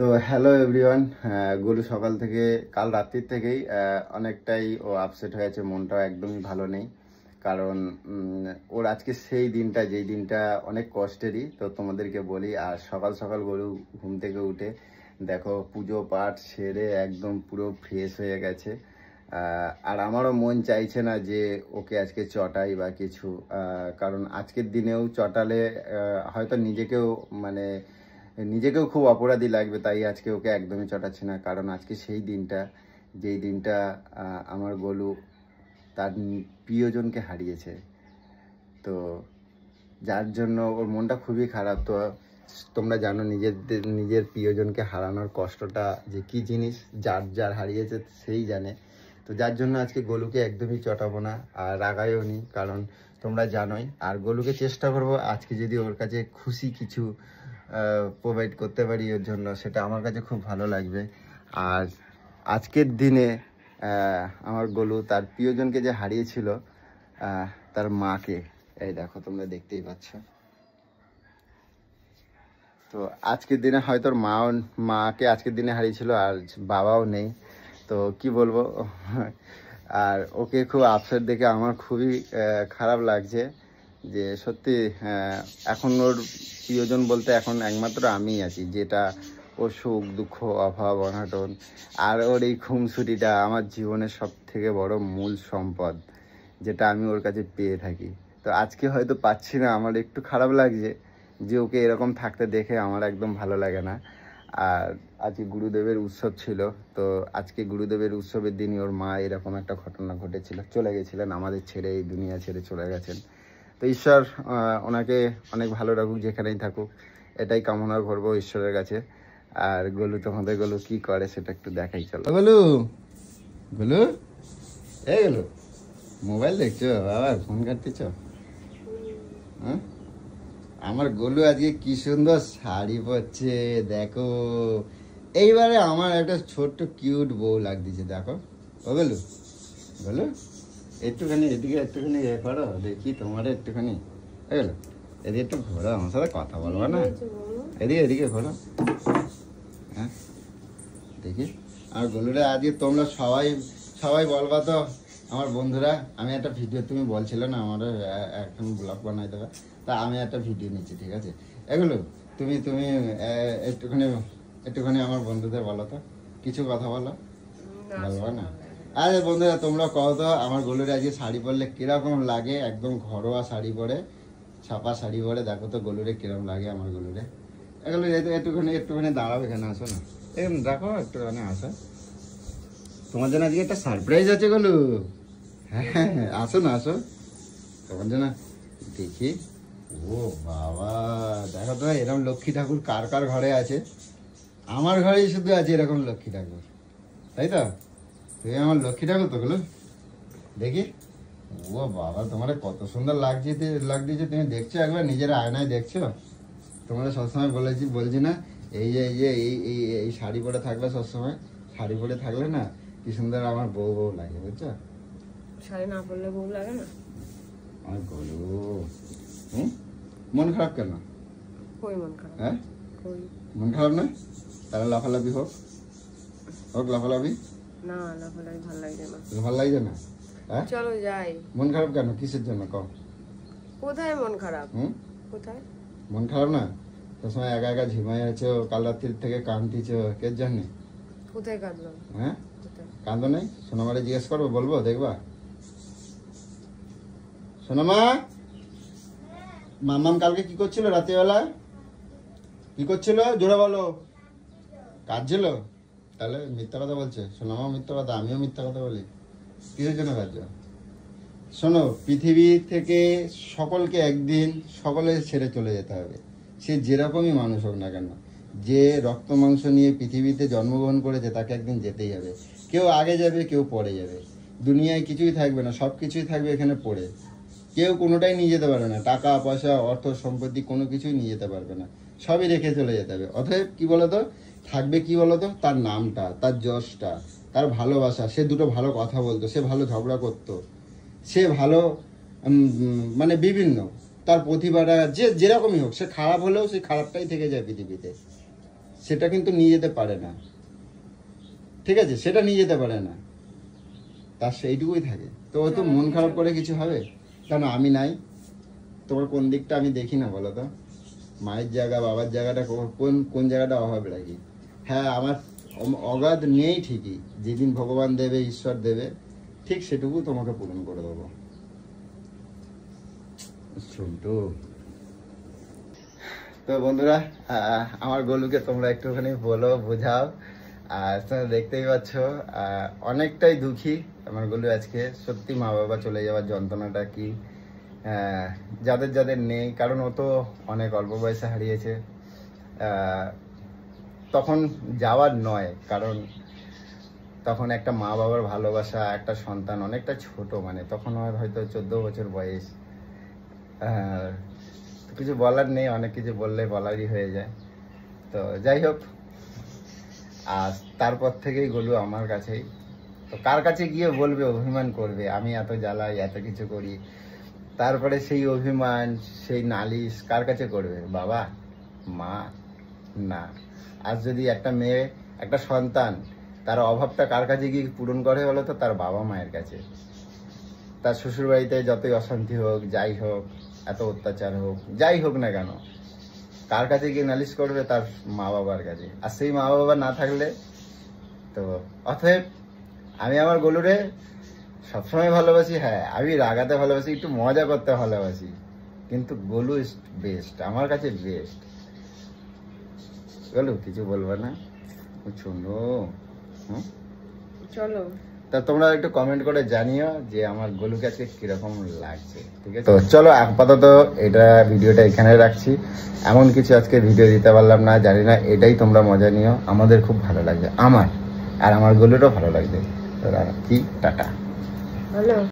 তো hello everyone, Golu সকাল থেকে কাল রাত্রির থেকেই অনেকটাই ও আপসেট হয়েছে, মনটাও একদমই ভালো নেই। কারণ ওর আজকে সেই দিনটা, যেই দিনটা অনেক কষ্টেরই। তো তোমাদেরকে বলি, আর সকাল সকাল গোলু ঘুম থেকে উঠে দেখো পুজো পাঠ সেরে একদম পুরো ফ্রেশ হয়ে গেছে। আর আমারও মন চাইছে না যে ওকে আজকে চটাই বা কিছু, কারণ আজকের দিনেও চটালে হয়তো নিজেকেও খুব অপরাধী লাগবে। তাই আজকে ওকে একদমই চটাচ্ছি না, কারণ আজকে সেই দিনটা, যেই দিনটা আমার গোলু তার প্রিয়জনকে হারিয়েছে। তো যার জন্য ওর মনটা খুবই খারাপ। তো তোমরা জানো নিজের প্রিয়জনকে হারানোর কষ্টটা যে কি জিনিস, যার হারিয়েছে সেই জানে। তো যার জন্য আজকে গোলুকে একদমই চটাবো না, আর রাগাইও নি, কারণ তোমরা জানোই। আর গোলুকে চেষ্টা করবো আজকে যদি ওর কাছে খুশি কিছু প্রোভাইড করতে পারি ওর জন্য, সেটা আমার কাছে খুব ভালো লাগবে। আর আজকের দিনে আমার গোলু তার প্রিয়জনকে যে হারিয়েছিল, তার মাকে, এই দেখো তোমরা দেখতেই পাচ্ছ। তো আজকের দিনে হয়তো মাকে আজকের দিনে হারিয়েছিল, আর বাবাও নেই। তো কি বলবো, আর ওকে খুব আপসেট দেখে আমার খুবই খারাপ লাগছে যে সত্যি এখন ওর প্রিয়জন বলতে এখন একমাত্র আমিই আছি, যেটা ওর সুখ দুঃখ অভাব অনটন আর ওর এই খুনসুটিটা আমার জীবনের সব থেকে বড় মূল সম্পদ, যেটা আমি ওর কাছে পেয়ে থাকি। তো আজকে হয়তো পাচ্ছি না, আমার একটু খারাপ লাগছে যে ওকে এরকম থাকতে দেখে আমার একদম ভালো লাগে না। আর আজকে গুরুদেবের উৎসব ছিল, তো আজকে গুরুদেবের উৎসবের দিনই ওর মা এরকম একটা ঘটনা ঘটেছিল, চলে গেছিলেন আমাদের ছেড়ে, এই দুনিয়া ছেড়ে চলে গেছেন। তো ঈশ্বর ওনাকে অনেক ভালো রাখুক, যেখানেই থাকুক, এটাই কামনা করবো ঈশ্বরের কাছে। আর গোলু, তোমাদের গোলু কি করে সেটা একটু দেখাই, চলো। গোলু, গোলু, এই গোলু, মোবাইল দেখছো আবার, ফোন কাটতেছ? হ্যাঁ, আমার গোলু আজকে কি সুন্দর শাড়ি পরছে দেখো। এইবারে আমার একটা ছোট্ট কিউট বউ লাগতেছে দেখো। ও গোলু, গোলু, একটুখানি এদিকে একটুখানি এ করো দেখি, তোমার একটুখানি গেলো, এদিকে একটু ঘোরো, আমার সাথে কথা বলবো না? এদিকে এদিকে ঘোরো, হ্যাঁ দেখি। আর গোলুরে আজকে তোমরা সবাই বলবা তো আমার বন্ধুরা, আমি একটা ভিডিও, তুমি বলছিলে না আমার এখন ব্লগ বানাই দেবে, তা আমি একটা ভিডিও নিচ্ছি, ঠিক আছে? এগুলো তুমি একটুখানি আমার বন্ধুদের বলো তো, কিছু কথা বলো, বলবো না? আরে বন্ধুরা তোমরা কও তো আমার গোলুরে আজকে শাড়ি পরলে কিরকম লাগে, একদম ঘরোয়া শাড়ি পরে, ছাপা শাড়ি পরে, দেখো তো গোলুরে কিরকম লাগে আমার গোলুরে। এগুলো একটুখানি দাঁড়াও, এখানে আসো না, এরকম দেখো একটুখানি আসো, তোমার জন্য আজকে একটা সারপ্রাইজ আছে গোলু। হ্যাঁ আসো না, আসো, তোমার জন্য দেখি। ও বাবা, দেখো তো এরকম লক্ষ্মী ঠাকুর কার কার ঘরে আছে? আমার ঘরেই শুধু আছে এরকম লক্ষ্মী ঠাকুর, তাই তো? তুমি আমার লক্ষ্মী ঠাকুর তো গোলু, দেখি। ও বাবা, তোমার কত সুন্দর লাগছে, তুমি দেখছো একবার নিজের আয়নায় দেখছো? তোমরা সবসময় বলছি না, এই শাড়ি পরে থাকলে, সবসময় শাড়ি পরে থাকলে না কি সুন্দর আমার বউ লাগে, বুঝছো? শাড়ি না পরলে বউ লাগে না? আমার গোলু, মন খারাপ কেন? কই মন খারাপ? হ্যাঁ, কই মন খারাপ না? তাহলে লাফালাফি হোক লাফালাফি। না, লাফালাফি ভালো লাগে না। ভালো লাগছে না? হ্যাঁ, চলো যাই। মন খারাপ কেন, কিসের জন্য কও? কোথায় মন খারাপ? কোথায় মন খারাপ না? তোর সময় একা একা ঝিমাই আছো, কাল রাত্রির থেকে কাঁদতিছো, কে জানে? কোথায় কাঁদলাম? হ্যাঁ, কাঁদো নাই? সোনামারে জিজ্ঞেস করবো, বলবো, দেখবা? সোনামা, মাম্মাম কালকে কি করছিল রাত্রিবেলা? কি করছিল জোরে বলো? কাঁদছিল? তাহলে মিথ্যা কথা বলছে। সোনামা মিথ্যা কথা, আমিও মিথ্যা কথা বলি। কিসের জন্য কাঁদছ? শোনো, পৃথিবী থেকে সকলকে একদিন সকলে ছেড়ে চলে যেতে হবে, সে যেরকমই মানুষ হোক না কেন। যে রক্ত মাংস নিয়ে পৃথিবীতে জন্মগ্রহণ করেছে তাকে একদিন যেতেই হবে। কেউ আগে যাবে, কেউ পরে যাবে। দুনিয়ায় কিছুই থাকবে না, সব কিছুই থাকবে এখানে পড়ে। কেউ কোনোটাই নিয়ে যেতে পারবে না, টাকা পয়সা অর্থ সম্পত্তি কোনো কিছুই নিয়ে যেতে পারবে না, সবই রেখে চলে যেতে হবে। অতএব কি বলতো, থাকবে কি বলতো, তার নামটা, তার যশটা, তার ভালোবাসা। সে দুটো ভালো কথা বলতো, সে ভালো ঝগড়া করতো, সে ভালো মানে বিভিন্ন তার প্রতিভাটা যেরকমই হোক, সে খারাপ হলেও সেই খারাপটাই থেকে যায় পৃথিবীতে। সেটা কিন্তু নিয়ে যেতে পারে না, ঠিক আছে, সেটা নিয়ে যেতে পারে না, তার সেইটুকুই থাকে। তো ও তো মন খারাপ করে কিছু হবে কেন? আমি নাই, তোমার কোন দিকটা আমি দেখি না বলো তো? মায়ের জায়গা বাবার জায়গাটা কোন কোন জায়গাটা অভাব রাখি? হ্যাঁ, আমার অগাধ নেই ঠিকই, যেদিন ভগবান দেবে ঈশ্বর দেবে ঠিক সেটুকু তোমাকে পূরণ করে দেবো। শুনতো তো বন্ধুরা, আমার গোলুকে তোমরা একটুখানি বলো, বোঝাও। আর তোমরা দেখতেই পাচ্ছ অনেকটাই দুঃখী আমার গোলু আজকে। সত্যি মা বাবা চলে যাওয়ার যন্ত্রণাটা কি যাদের যাদের নেই, কারণ ও তো অনেক অল্প বয়সে হারিয়েছে। তখন যাওয়ার নয়, কারণ তখন একটা মা বাবার ভালোবাসা, একটা সন্তান অনেকটা ছোট, মানে তখন আমার হয়তো 14 বছর বয়স। কিছু বলার নেই, অনেক কিছু বললে বলারই হয়ে যায়। তো যাই হোক, আর তারপর থেকেই গোলু আমার কাছেই। তো কার কাছে গিয়ে বলবে, অভিমান করবে, আমি এত জ্বালাই এত কিছু করি, তারপরে সেই অভিমান সেই নালিশ কার কাছে করবে? বাবা মা না। আজ যদি একটা মেয়ে একটা সন্তান তার অভাবটা কার কাছে গিয়ে পূরণ করে বলো তো? তার বাবা মায়ের কাছে। তার শ্বশুরবাড়িতে যতই অশান্তি হোক, যাই হোক, এত অত্যাচার হোক, যাই হোক না কেন, কার কাছে গিয়ে নালিশ করবে? তার মা বাবার কাছে। আর সেই মা বাবা না থাকলে তো অতএব আমি আমার গোলুরে সবসময় ভালোবাসি। হ্যাঁ, আমি রাগাতে ভালোবাসি, একটু মজা করতে ভালোবাসি, কিন্তু গোলু ইজ বেস্ট, আমার কাছে বেস্ট। গোলু কিছু বলবে না? শোনো, চলো তা তোমরা একটু কমেন্ট করে জানিও যে আমার গোলুকে আজকে কিরকম লাগছে, ঠিক আছে? তো চলো আপাতত এটা ভিডিওটা এখানে রাখছি। এমন কিছু আজকে ভিডিও দিতে পারলাম না, জানি না, এটাই তোমরা মজা নিও। আমাদের খুব ভালো লাগছে, আমার আর আমার গোলুরও ভালো লাগছে। তো রাখি, টাটা। হ্যালো।